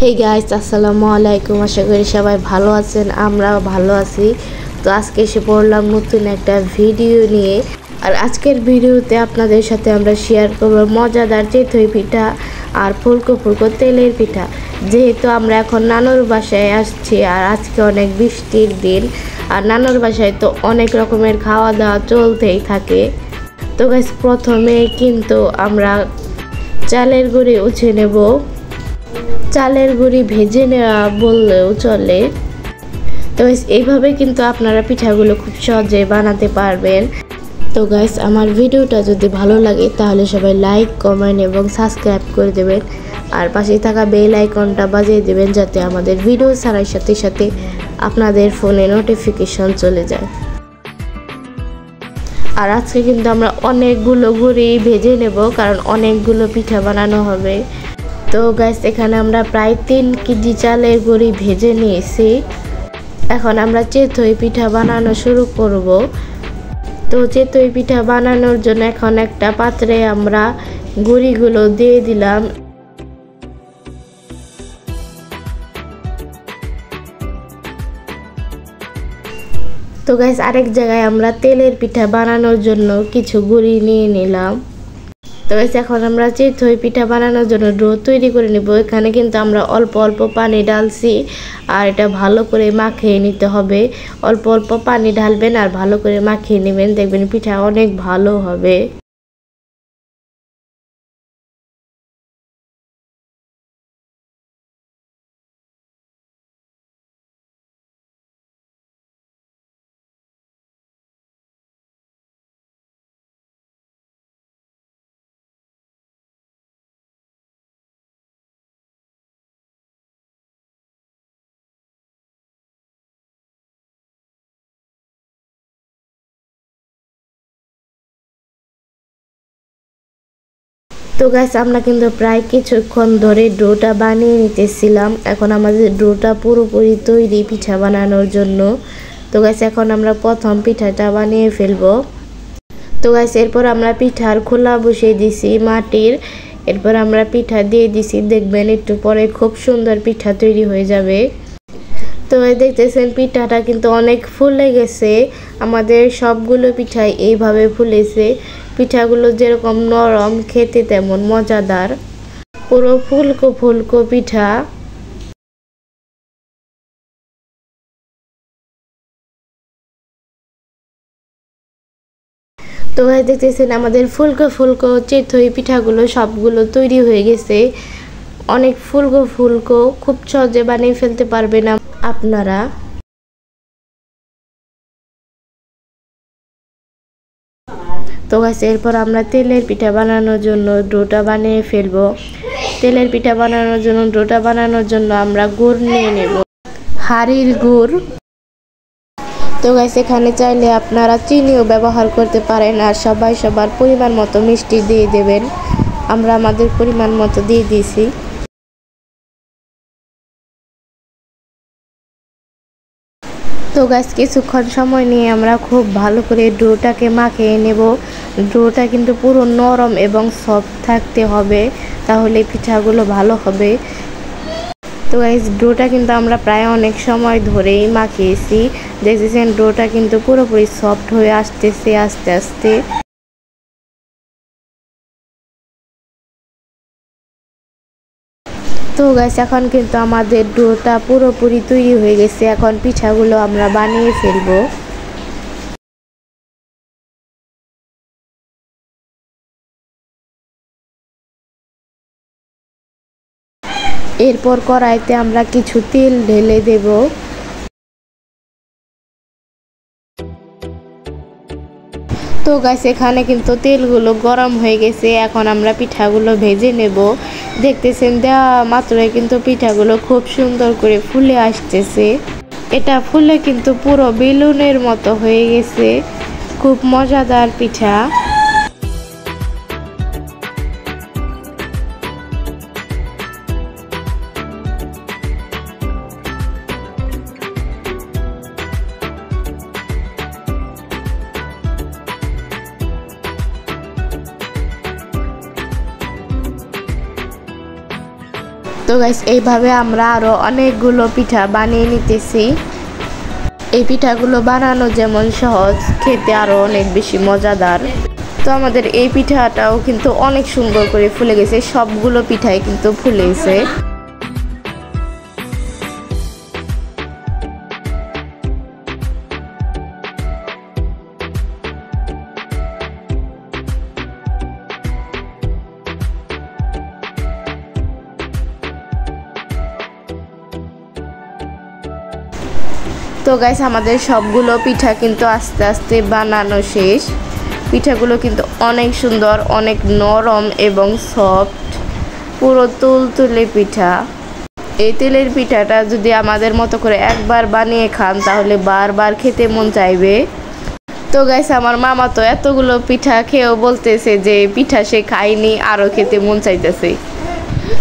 Hey guys, আসসালামু আলাইকুম। আশা করি সবাই ভালো আছেন, আমরাও ভালো আছি। তো আজকে এসে পড়লাম নতুন একটা ভিডিও নিয়ে। আর আজকের ভিডিওতে আপনাদের সাথে আমরা শেয়ার করব মজাদার চিতই পিঠা আর ফুলকো ফুলকো তেলের পিঠা। যেহেতু আমরা এখন নানুর বাসায় আসছি আর আজকে অনেক বৃষ্টির দিন, আর নানুর বাসায় তো অনেক রকমের খাওয়া দাওয়া চলতেই থাকে। তো গাইস, প্রথমে কিন্তু আমরা চালের গুঁড়ি উঠে নেব। চালের গুঁড়ি ভেজে নেওয়া বললেও চলে। তো এইভাবে কিন্তু আপনারা পিঠাগুলো খুব সহজে বানাতে পারবেন। তো গাইস, আমার ভিডিওটা যদি ভালো লাগে তাহলে সবাই লাইক, কমেন্ট এবং সাবস্ক্রাইব করে দেবেন। আর পাশে থাকা বেল আইকনটা বাজিয়ে দেবেন যাতে আমাদের ভিডিও ছাড়ার সাথে সাথে আপনাদের ফোনে নোটিফিকেশন চলে যায়। আর আজকে কিন্তু আমরা অনেকগুলো গুঁড়ি ভেজে নেব, কারণ অনেকগুলো পিঠা বানানো হবে। তো গাইস, এখানে আমরা প্রায় 3 কেজি চালের গুঁড়ি ভেজে নিয়েছি। এখন আমরা চিতই পিঠা বানানো শুরু করব। তো চিতই পিঠা বানানোর জন্য এখন একটা পাত্রে আমরা গুঁড়িগুলো দিয়ে দিলাম। তো গাইস, আরেক জায়গায় আমরা তেলের পিঠা বানানোর জন্য কিছু গুঁড়ি নিয়ে নিলাম। তো এখন আমরা চিতই পিঠা বানানোর জন্য ডো তৈরি করে নেব। এখানে কিন্তু আমরা অল্প অল্প পানি ঢালছি, আর এটা ভালো করে মাখিয়ে নিতে হবে। অল্প অল্প পানি ঢালবেন আর ভালো করে মাখিয়ে নেবেন, দেখবেন পিঠা অনেক ভালো হবে। তো গাইস, আমরা কিন্তু প্রায় কিছুক্ষণ ধরে ডোটা বানিয়ে নিতেছিলাম। এখন আমাদের ডোটা পুরোপুরি তৈরি পিঠা বানানোর জন্য। তো গাইস, এখন আমরা প্রথম পিঠাটা বানিয়ে ফেলবো। তো গাইস, এরপর আমরা পিঠার খোলা বসিয়ে দিছি মাটির। এরপর আমরা পিঠা দিয়ে দিছি, দেখবেন একটু পরে খুব সুন্দর পিঠা তৈরি হয়ে যাবে। তো দেখতেছেন পিঠাটা কিন্তু অনেক ফুলে গেছে। আমাদের সবগুলো পিঠাই এইভাবে ফুলেছে। পিঠাগুলো যেরকম নরম, খেতে তেমন মজাদার, পুরো ফুলকো ফুলকো পিঠা। তো দেখতেছেন আমাদের ফুলকো ফুলকো চিতই পিঠাগুলো সবগুলো তৈরি হয়ে গেছে। অনেক ফুলকো ফুলকো, খুব সহজে বানিয়ে ফেলতে পারবেন আপনারা। তো গাইস, এরপর আমরা তেলের পিঠা বানানোর জন্য ডোটা বানিয়ে ফেলবো। তেলের পিঠা বানানোর জন্য ডোটা বানানোর জন্য আমরা গুড় নিয়ে নেব, হাড়ির গুড়। তো গাইস, এখানে চাইলে আপনারা চিনিও ব্যবহার করতে পারেন, আর সবাই সবার পরিমাণ মতো মিষ্টি দিয়ে দেবেন। আমরা আমাদের পরিমাণ মতো দিয়ে দিয়েছি। তো গাইস, কিছুক্ষণ সময় নিয়ে আমরা খুব ভালো করে ডোটাকে মাখিয়ে নেব। ডোটা কিন্তু পুরো নরম এবং সফট থাকতে হবে, তাহলে পিঠাগুলো ভালো হবে। তো গাইস, ডোটা কিন্তু আমরা প্রায় অনেক সময় ধরেই মাখিয়েছি। দেখতেছেন ডোটা কিন্তু পুরোপুরি সফট হয়ে আসতেছে আস্তে আস্তে। তো গাইস, এখন কিন্তু আমাদের ডোটা পুরোপুরি তৈরি হয়ে গেছে। এখন পিঠাগুলো আমরা বানিয়ে ফেলবো। এরপর কড়াইতে আমরা কিছু তেল ঢেলে দেব। তো গাইস, এখানে কিন্তু তেলগুলো গরম হয়ে গেছে। এখন আমরা পিঠাগুলো ভেজে নেব। দেখতেছেন দেওয়া মাত্রই কিন্তু পিঠাগুলো খুব সুন্দর করে ফুলে আসতেছে। এটা ফুলে কিন্তু পুরো বেলুনের মতো হয়ে গেছে। খুব মজাদার পিঠা। তো তো গাইস এইভাবে আমরা আরো অনেকগুলো পিঠা বানিয়ে নিতেছি। এই পিঠাগুলো বানানো যেমন সহজ, খেতে আরো অনেক বেশি মজাদার। তো আমাদের এই পিঠাটাও কিন্তু অনেক সুন্দর করে ফুলে গেছে, সবগুলো পিঠাই কিন্তু ফুলেছে। তো গাইস আমাদের সবগুলো পিঠা কিন্তু আস্তে আস্তে বানানো শেষ। পিঠাগুলো কিন্তু অনেক সুন্দর, অনেক নরম এবং সফট, পুরো তুলতুলে পিঠা। এই তেলের পিঠাটা যদি আমাদের মতো করে একবার বানিয়ে খান তাহলে বারবার খেতে মন চাইবে। তো গাইস আমার মামা তো এতগুলো পিঠা খেয়েও বলতেছে যে পিঠা সে খায়নি, আরও খেতে মন চাইতেছে।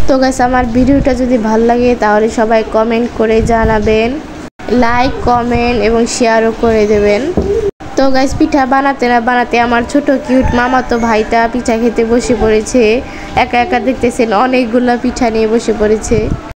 তো গাইস আমার ভিডিওটা যদি ভালো লাগে তাহলে সবাই কমেন্ট করে জানাবেন, লাইক কমেন্ট এবং শেয়ারও করে দেবেন। তো গাইস পিঠা বানাতে না বানাতে আমার ছোট কিউট মামা তো ভাইটা পিঠা খেতে বসে পড়েছে। একা একা দেখতেছেন অনেকগুলো পিঠা নিয়ে বসে পড়েছে।